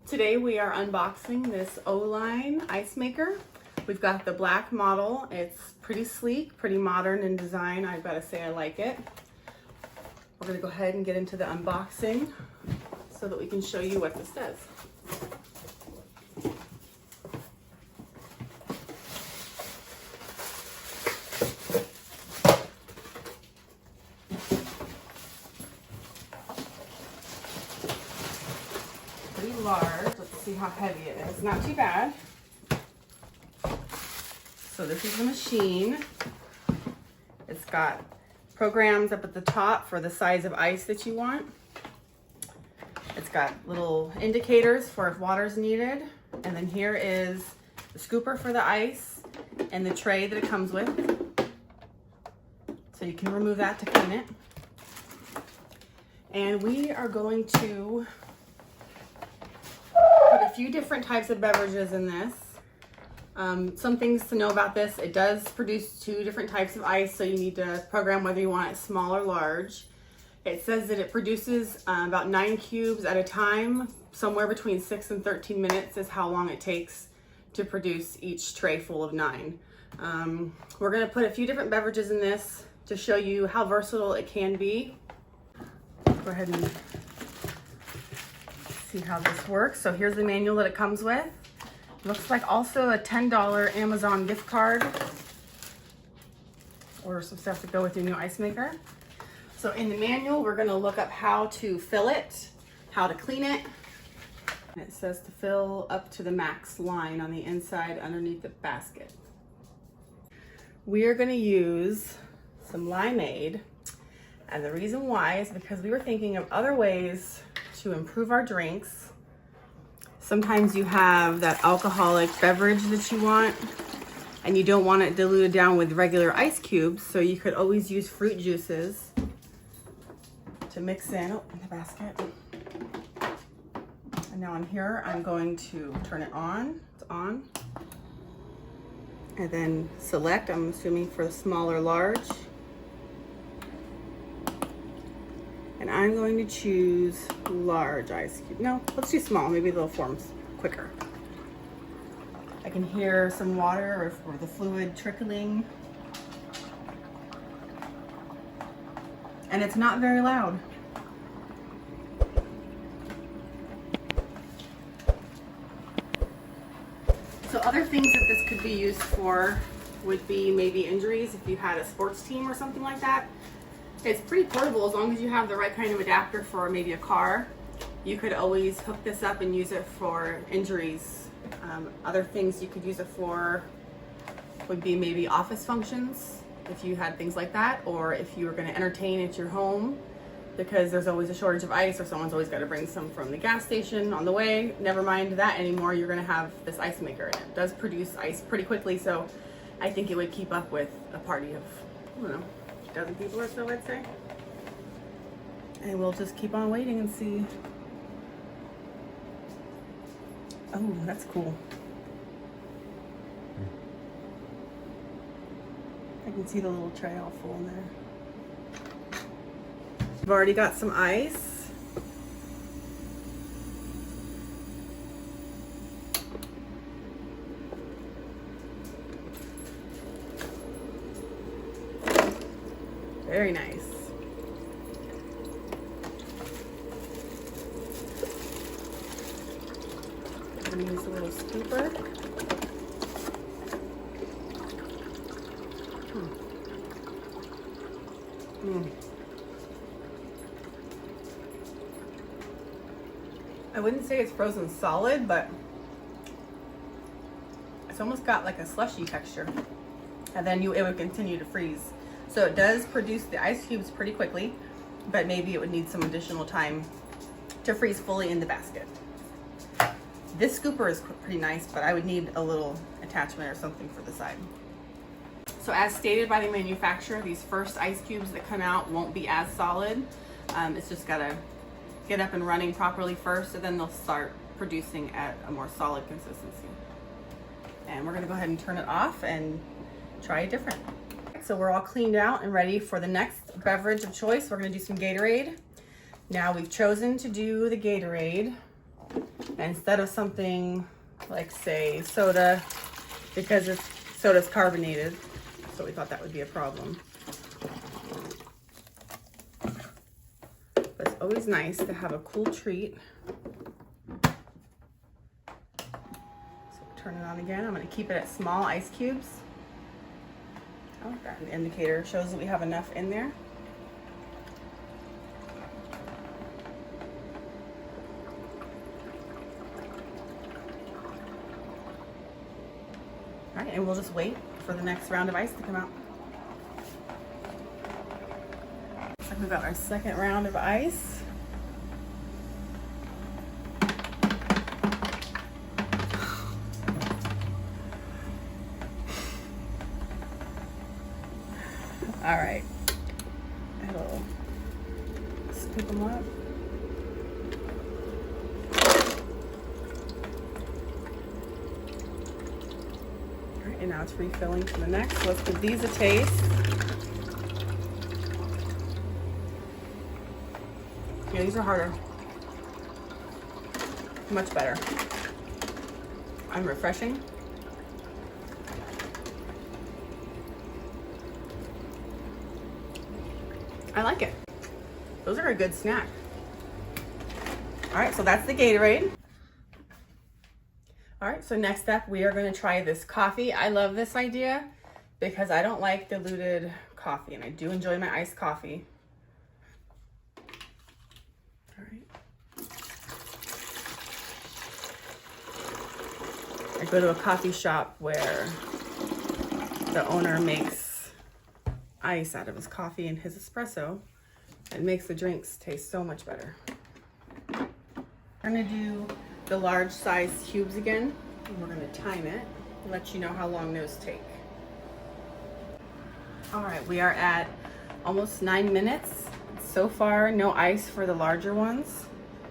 Today we are unboxing this Oline ice maker. We've got the black model. It's pretty sleek, pretty modern in design. I've got to say I like it. We're going to go ahead and get into the unboxing so that we can show you what this does. Pretty large. Let's see how heavy it is. Not too bad. So this is the machine. It's got programs up at the top for the size of ice that you want. It's got little indicators for if water's needed. And then here is the scooper for the ice and the tray that it comes with. So you can remove that to clean it. And we are going to put a few different types of beverages in this. Some things to know about this: it does produce 2 different types of ice, so you need to program whether you want it small or large. It says that it produces about 9 cubes at a time. Somewhere between 6 and 13 minutes is how long it takes to produce each tray full of 9. We're going to put a few different beverages in this to show you how versatile it can be. Go ahead and see how this works. So here's the manual that it comes with. Looks like also a $10 Amazon gift card. Order some stuff to go with your new ice maker. So in the manual, we're going to look up how to fill it, how to clean it. And it says to fill up to the max line on the inside underneath the basket. We are going to use some limeade. And the reason why is because we were thinking of other ways to improve our drinks. Sometimes you have that alcoholic beverage that you want and you don't want it diluted down with regular ice cubes, so you could always use fruit juices to mix in the basket. And now on here, I'm going to turn it on. It's on. And then select, I'm assuming for the small or large. And I'm going to choose large ice cube. No, let's do small. Maybe they'll form quicker. I can hear some water or the fluid trickling. And it's not very loud. So other things that this could be used for would be maybe injuries if you had a sports team or something like that. It's pretty portable as long as you have the right kind of adapter for maybe a car. You could always hook this up and use it for injuries. Other things you could use it for would be maybe office functions, if you had things like that, or if you were going to entertain at your home because there's always a shortage of ice or someone's always got to bring some from the gas station on the way. Never mind that anymore. You're going to have this ice maker, and it does produce ice pretty quickly, so I think it would keep up with a party of, I don't know, a dozen people or so, I'd say. And we'll just keep on waiting and see. Oh, that's cool. I can see the little tray all full in there. I've already got some ice. Very nice. I'm going to use a little scooper. I wouldn't say it's frozen solid, but it's almost got like a slushy texture. And then it would continue to freeze. So it does produce the ice cubes pretty quickly, but maybe it would need some additional time to freeze fully in the basket. This scooper is pretty nice, but I would need a little attachment or something for the side. So as stated by the manufacturer, these first ice cubes that come out won't be as solid. It's just gotta get up and running properly first, and then they'll start producing at a more solid consistency. And we're gonna go ahead and turn it off and try it different. So we're all cleaned out and ready for the next beverage of choice. We're gonna do some Gatorade. Now we've chosen to do the Gatorade instead of something like, say, soda, because soda's carbonated. So we thought that would be a problem. But it's always nice to have a cool treat. So turn it on again. I'm gonna keep it at small ice cubes. I like that. The indicator shows that we have enough in there. All right, and we'll just wait for the next round of ice to come out. Looks like we've got our second round of ice. All right, it'll scoop them up. All right, and now it's refilling for the next. So let's give these a taste. Yeah, these are harder. Much better. And refreshing. I like it. Those are a good snack. All right, so that's the Gatorade. All right, so next up, we are gonna try this coffee. I love this idea because I don't like diluted coffee, and I do enjoy my iced coffee. All right. I go to a coffee shop where the owner makes ice out of his coffee and his espresso. It makes the drinks taste so much better. We're gonna do the large size cubes again, and we're gonna time it and let you know how long those take. All right, we are at almost 9 minutes. So far, no ice for the larger ones,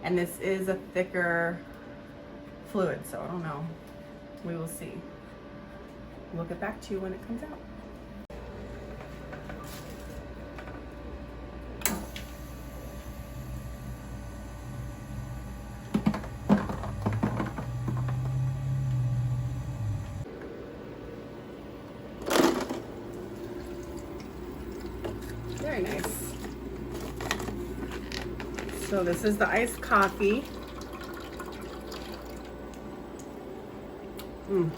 and this is a thicker fluid, so I don't know. We will see. We'll get back to you when it comes out. Very nice. So this is the iced coffee. All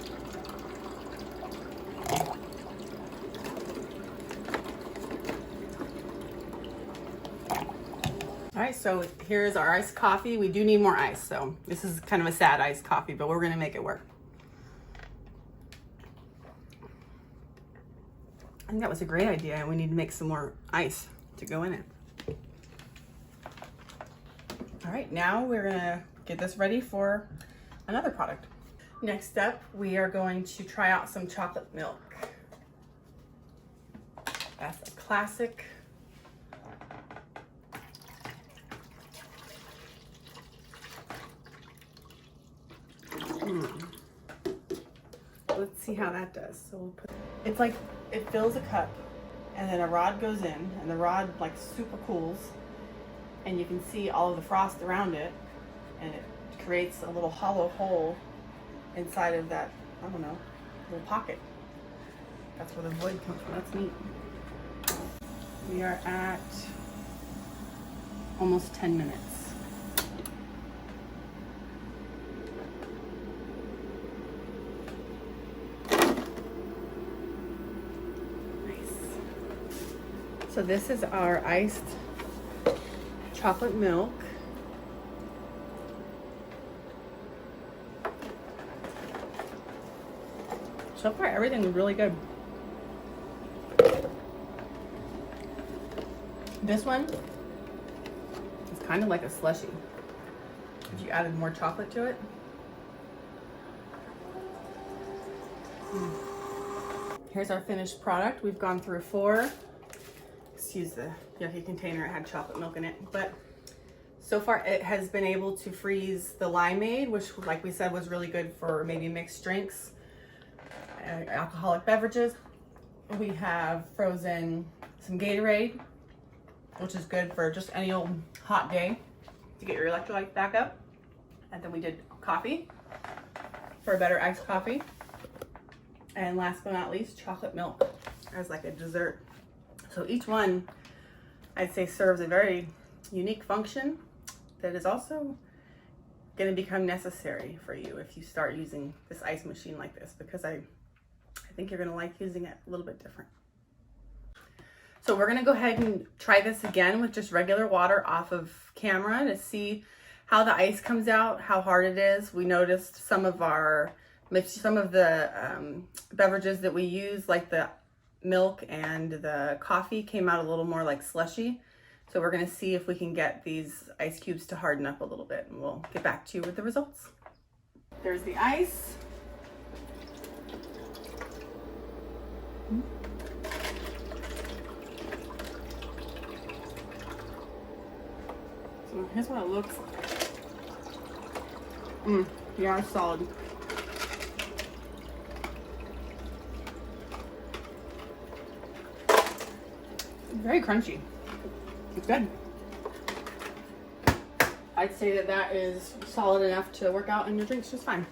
right, so here's our iced coffee. We do need more ice, so this is kind of a sad iced coffee, but we're gonna make it work. I think that was a great idea, and we need to make some more ice to go in it. All right, now we're gonna get this ready for another product. Next up, we are going to try out some chocolate milk. That's a classic. Let's see how that does. So we'll put, it's like, it fills a cup and then a rod goes in, and the rod like super cools, and you can see all of the frost around it, and it creates a little hollow hole inside of that, I don't know, little pocket. That's where the void comes from. That's neat. We are at almost 10 minutes. So this is our iced chocolate milk. So far, everything is really good. This one is kind of like a slushy. If you added more chocolate to it. Here's our finished product. We've gone through 4. Excuse the yucky container, it had chocolate milk in it, but So far it has been able to freeze the limeade, which like we said was really good for maybe mixed drinks, alcoholic beverages. We have frozen some Gatorade, which is good for just any old hot day to get your electrolytes back up. And then we did coffee for a better iced coffee. And last but not least, chocolate milk as like a dessert. So each one, I'd say, serves a very unique function that is also going to become necessary for you if you start using this ice machine like this, because I think you're going to like using it a little bit different. So we're going to go ahead and try this again with just regular water off of camera to see how the ice comes out, how hard it is. We noticed some of the beverages that we use, like the milk and the coffee, came out a little more like slushy. So we're gonna see if we can get these ice cubes to harden up a little bit, and we'll get back to you with the results. There's the ice. So here's what it looks like. Yeah, it's solid. Very crunchy. It's good. I'd say that that is solid enough to work out in your drinks just fine.